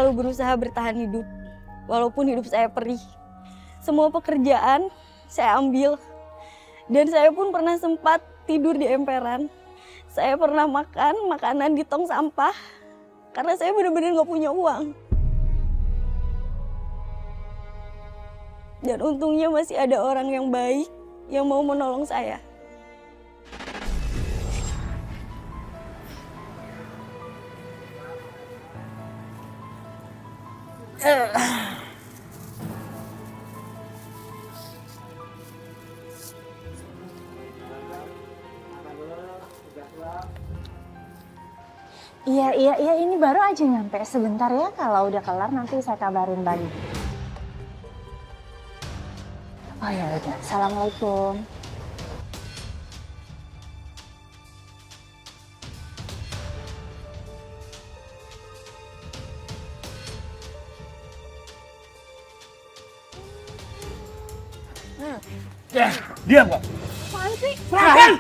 selalu berusaha bertahan hidup, walaupun hidup saya perih. Semua pekerjaan saya ambil, dan saya pun pernah sempat tidur di emperan. Saya pernah makan makanan di tong sampah, karena saya benar-benar nggak punya uang. Dan untungnya masih ada orang yang baik yang mau menolong saya. Iya, ini baru aja nyampe. Sebentar ya, kalau udah kelar nanti saya kabarin lagi. Oh ya udah, assalamualaikum. Ya, diam kok. Apaan sih? Serahkan!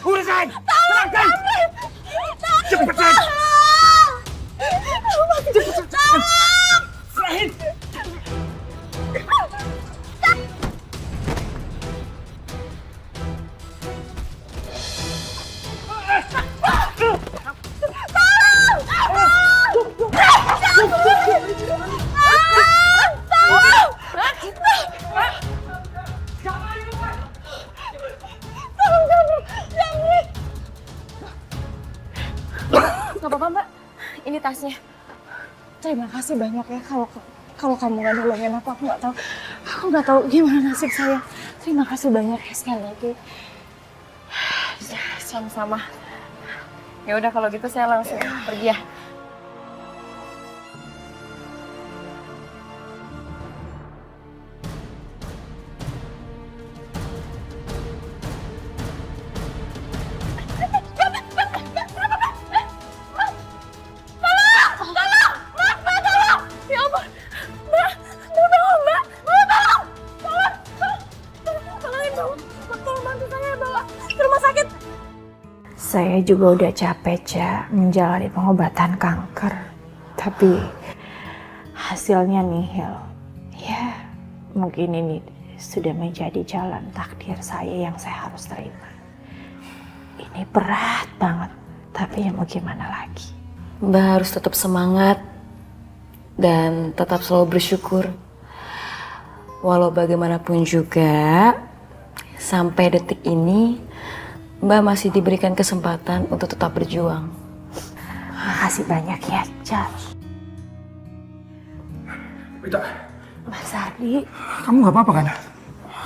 Urusan! Serahkan! Cepetan! Cepetan! Serahin! Gak apa-apa Mbak, ini tasnya. Terima kasih banyak ya kalau kamu gak nolongin aku nggak tahu gimana nasib saya. Terima kasih banyak ya sekali lagi. Ya, sama-sama. Ya udah kalau gitu saya langsung pergi ya. Saya juga udah capek, Cak, menjalani pengobatan kanker. Tapi hasilnya nihil. Ya, mungkin ini sudah menjadi jalan takdir saya yang saya harus terima. Ini berat banget, tapi ya mau gimana lagi. Mbak harus tetap semangat dan tetap selalu bersyukur. Walau bagaimanapun juga, sampai detik ini Mbak masih diberikan kesempatan untuk tetap berjuang. Makasih banyak ya, Cak. Wita, Mas Ardi. kamu gak apa-apa kan?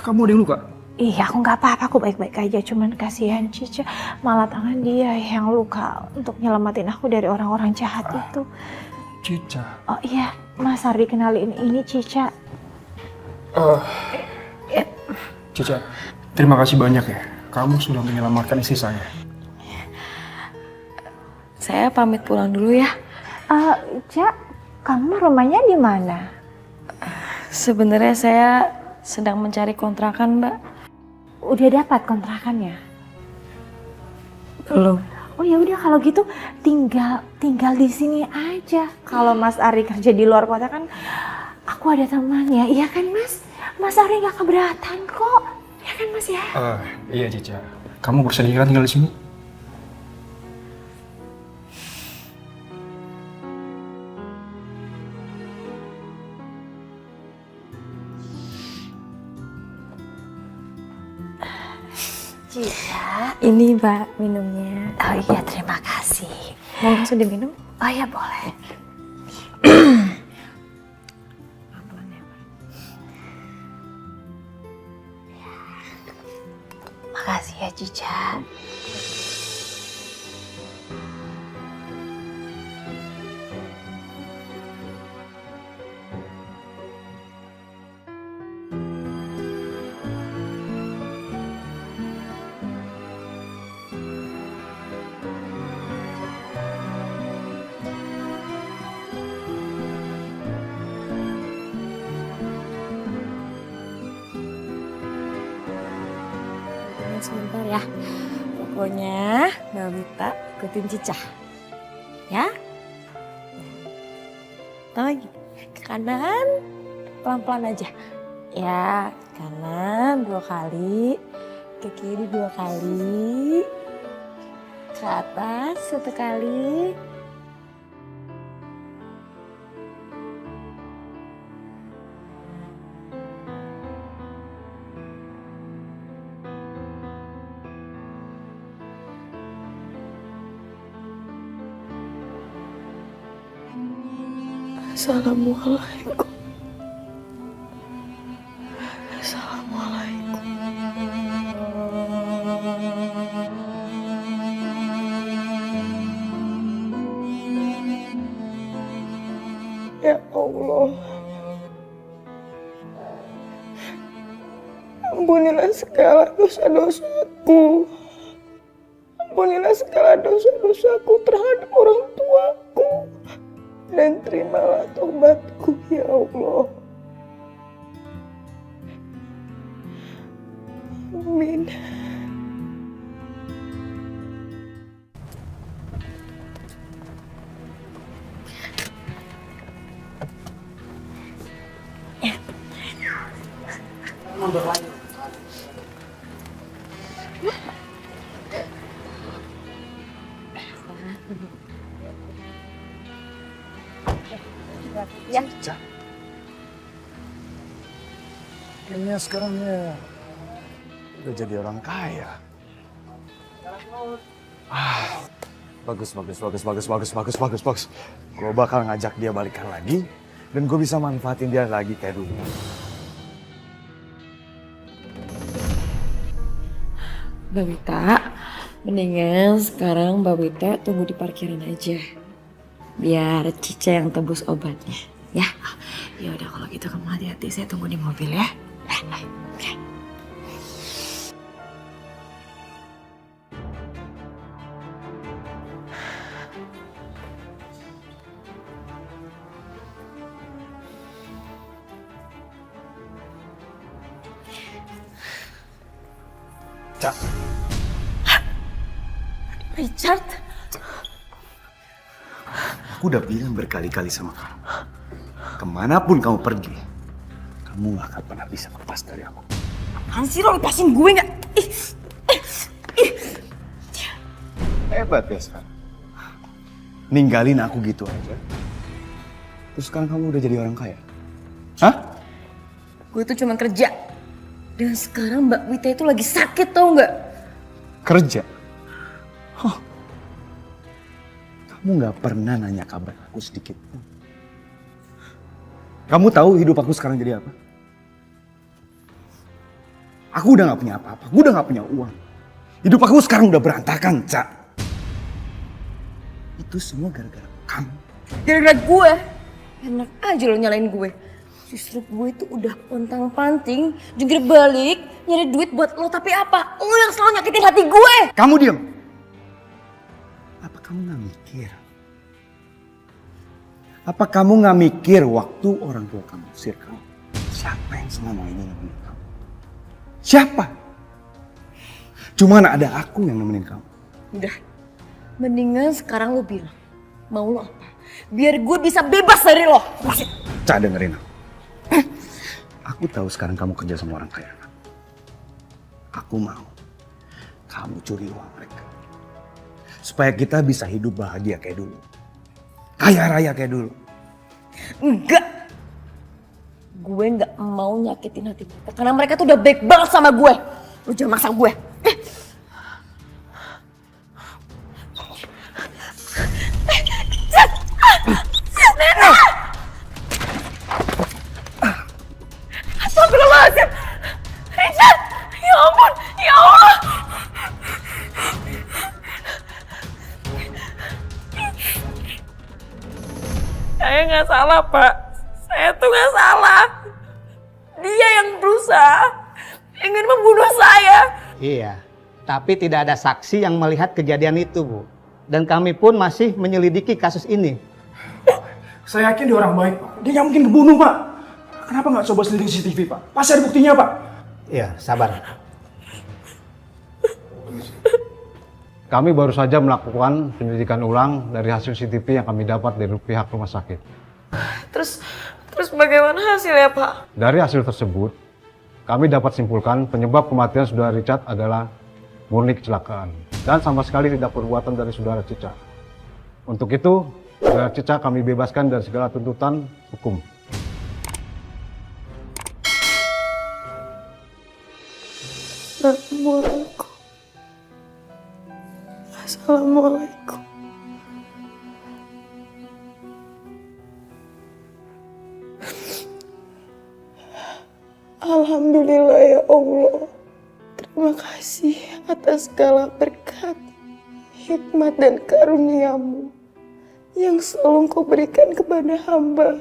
Kamu ada yang luka? Iya, aku nggak apa-apa, aku baik-baik aja. Cuman kasihan Cica, malah tangan dia yang luka untuk nyelamatin aku dari orang-orang jahat itu. Cica. Oh iya, Mas Ardi kenalin ini Cica. Cica, terima kasih banyak ya. Kamu sudah menyelamatkan istri saya. Saya pamit pulang dulu ya. Cak, kamu rumahnya di mana? Sebenarnya saya sedang mencari kontrakan, Mbak. Udah dapat kontrakannya? Belum. Oh ya udah kalau gitu tinggal di sini aja. Kalau Mas Ari kerja di luar kota kan aku ada temannya. Iya kan Mas? Mas Ari nggak keberatan kok. Ya kan Mas ya? Iya Cica. Kamu bersedia kan tinggal di sini? Cica. Ini Mbak minumnya. Oh iya terima kasih. Mau langsung diminum? Oh ya boleh. Makasih ya Cica. Sebentar ya. Pokoknya Mbak Wita ikutin Cica. Ya? lagi. Ke kanan, pelan-pelan aja. Ya, kanan 2 kali, ke kiri 2 kali, ke atas 1 kali. Assalamualaikum. Assalamualaikum. Ya Allah, ampunilah segala dosa-dosaku. Ampunilah segala dosa-dosaku terhadap orang tuaku. Dan terimalah tobatku, ya Allah. Amin. Kayaknya sekarang ya udah jadi orang kaya. Bagus. Gue bakal ngajak dia balikan lagi dan gue bisa manfaatin dia lagi kayak dulu. Mbak Wita, mendingan sekarang Mbak Wita tunggu di parkiran aja. Biar Cica yang tebus obatnya, ya. Ya udah kalau gitu kamu hati-hati, saya tunggu di mobil ya. Oke. Cak, Richard, aku udah bilang berkali-kali sama kamu. Kemanapun kamu pergi, kamu gak akan pernah bisa lepas dari aku. apaan sih lo lepasin gue nggak? Hebat ya sekarang. Ninggalin aku gitu aja. Terus sekarang kamu udah jadi orang kaya. Hah? Gue tuh cuma kerja. Dan sekarang Mbak Wita itu lagi sakit tau nggak? Kerja? Hah? Kamu gak pernah nanya kabar aku sedikit pun. Kamu tahu hidup aku sekarang jadi apa? Aku udah gak punya apa-apa, aku udah gak punya uang. Hidup aku sekarang udah berantakan, Cak. Itu semua gara-gara kamu. Gara-gara gue. Enak aja lo nyalain gue. Justru gue itu udah pontang-panting, jungkir balik, nyari duit buat lo. Tapi apa? Lo yang selalu nyakitin hati gue. Kamu diam. Apa kamu gak mikir? Apa kamu gak mikir waktu orang tua kamu usir kamu? Siapa yang selama ini nemenin kamu? Siapa? Cuman ada aku yang nemenin kamu. Udah, mendingan sekarang lo bilang, mau lo apa? Biar gue bisa bebas dari lo. Cak, dengerin aku. Aku tahu sekarang kamu kerja sama orang kaya. Aku mau kamu curi uang mereka. Supaya kita bisa hidup bahagia kayak dulu. Kaya raya kayak dulu. Enggak. Gue nggak mau nyakitin hati mereka. Karena mereka tuh udah baik banget sama gue. Lo jangan maksa gue. Astagfirullahaladzim. Richard, ya ampun, ya Allah. Saya nggak salah, Pak. Saya tuh nggak salah. Dia yang berusaha ingin membunuh saya. Iya, tapi tidak ada saksi yang melihat kejadian itu, Bu. Dan kami pun masih menyelidiki kasus ini. Saya yakin dia orang baik, Pak. Dia nggak mungkin kebunuh, Pak. Kenapa nggak coba selidiki CCTV, Pak? Pasti ada buktinya, Pak. Iya, sabar. Kami baru saja melakukan penyelidikan ulang dari hasil CCTV yang kami dapat dari pihak rumah sakit. Terus bagaimana hasilnya, Pak? Dari hasil tersebut, kami dapat simpulkan penyebab kematian saudara Richard adalah murni kecelakaan dan sama sekali tidak perbuatan dari saudara Cica. Untuk itu, saudara Cica kami bebaskan dari segala tuntutan hukum. Assalamualaikum. Assalamualaikum. Alhamdulillah ya Allah. Terima kasih atas segala berkat, hikmat dan karunia-Mu yang selalu Engkau berikan kepada hamba.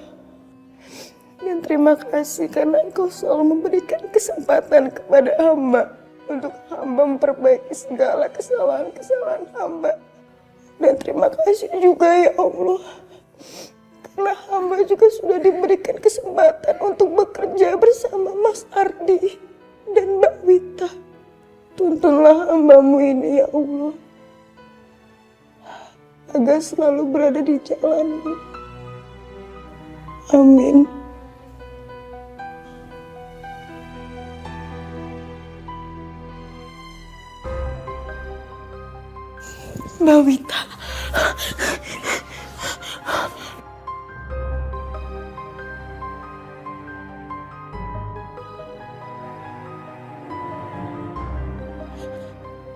Dan terima kasih karena Engkau selalu memberikan kesempatan kepada hamba untuk hamba memperbaiki segala kesalahan-kesalahan hamba. Dan terima kasih juga ya Allah, karena hamba juga sudah diberikan kesempatan untuk bekerja bersama Mas Ardi dan Mbak Wita. Tuntunlah hamba-Mu ini ya Allah, agar selalu berada di jalan-Mu. Amin. Mbak Wita.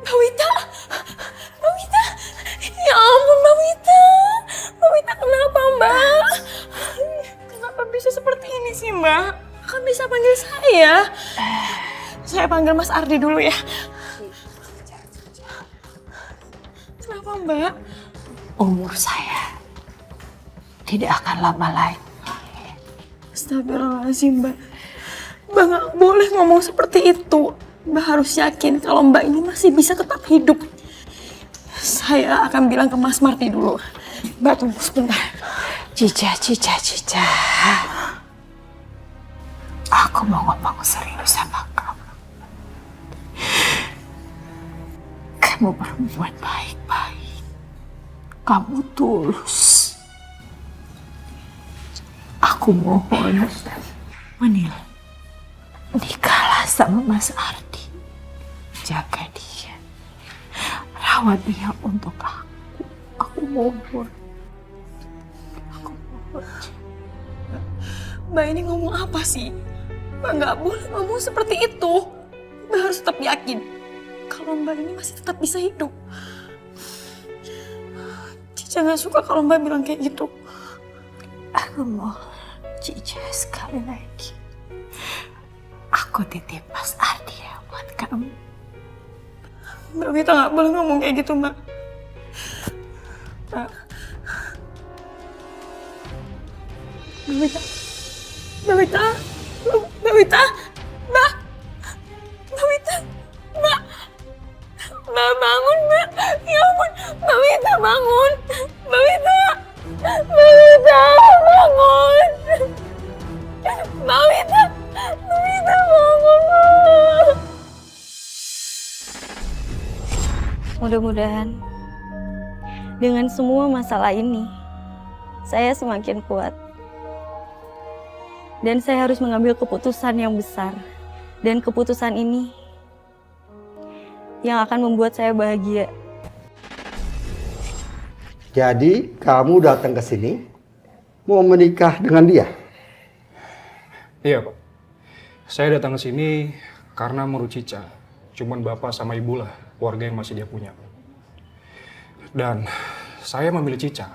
Mbak Wita. Mbak Wita. Ya ampun Mbak Wita. Mbak Wita kenapa Mbak? Kenapa bisa seperti ini sih Mbak? Kan bisa panggil saya. Saya panggil Mas Ardi dulu ya. Kenapa Mbak? Umur saya tidak akan lama lagi. Astagfirullahaladzim Mbak. Mbak gak boleh ngomong seperti itu. Mbak harus yakin kalau Mbak ini masih bisa tetap hidup. Saya akan bilang ke Mas Marti dulu. Mbak tunggu sebentar. Cica. Aku mau ngomong serius sama kamu. Kamu perempuan baik-baik. Kamu tulus. Aku mohon, Manil, nikahlah sama Mas Ardi. Jaga dia. Rawat dia untuk aku. Aku mohon. Mbak ini ngomong apa sih? Mbak gak boleh ngomong seperti itu. Mbak harus tetap yakin kalau Mbak ini masih tetap bisa hidup. Cica gak suka kalau Mbak bilang kayak gitu. Aku mohon, Cica, sekali lagi. Aku titip Mas Ardi ya buat kamu. Mbak Wita gak boleh ngomong kayak gitu Mbak. Mbak Wita. Mbak Wita. Mbak Wita. Mbak. Mbak Wita. Mbak. Mbak bangun Mbak. Ya ampun. Mbak Wita bangun. Mbak Wita. Mbak Wita bangun. Mbak Wita. Mbak Wita bangun Mbak. Mudah-mudahan dengan semua masalah ini, saya semakin kuat. Dan saya harus mengambil keputusan yang besar. Dan keputusan ini yang akan membuat saya bahagia. Jadi kamu datang ke sini mau menikah dengan dia? Iya Pak. Saya datang ke sini karena menurut Cica, cuman bapak sama ibu lah keluarga yang masih dia punya. Dan saya memilih Cica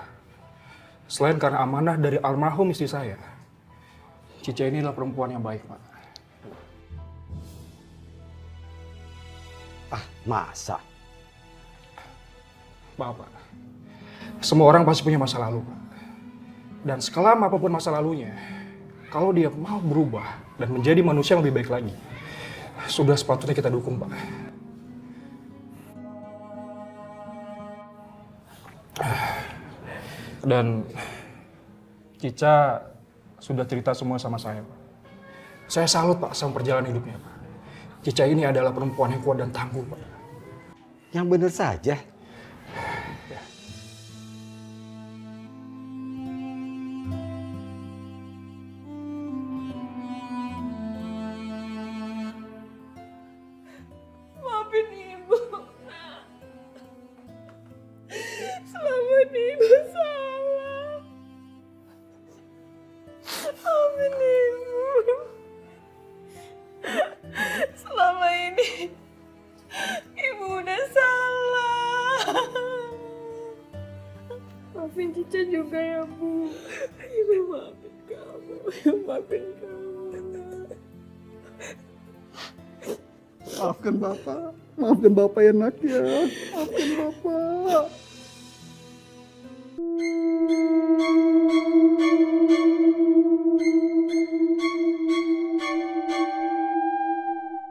selain karena amanah dari almarhum istri saya. Cica ini adalah perempuan yang baik, Pak. Ah, masa? Maaf, Pak. Semua orang pasti punya masa lalu, Pak. Dan sekelam apapun masa lalunya, kalau dia mau berubah dan menjadi manusia yang lebih baik lagi, sudah sepatutnya kita dukung, Pak. Dan Cica sudah cerita semua sama saya, Pak. Saya salut, Pak, sama perjalanan hidupnya, Pak. Cica ini adalah perempuan yang kuat dan tangguh, Pak. Yang benar saja. maafin Ibu. Selama ini Ibu salah. Maafin Ibu. Selama ini Ibu udah salah. Maafin Cica juga ya, Bu. Ibu maafin kamu. Ibu maafin kamu. Maafkan Bapak. Maafkan Bapak ya nak ya. Maafkan Bapak.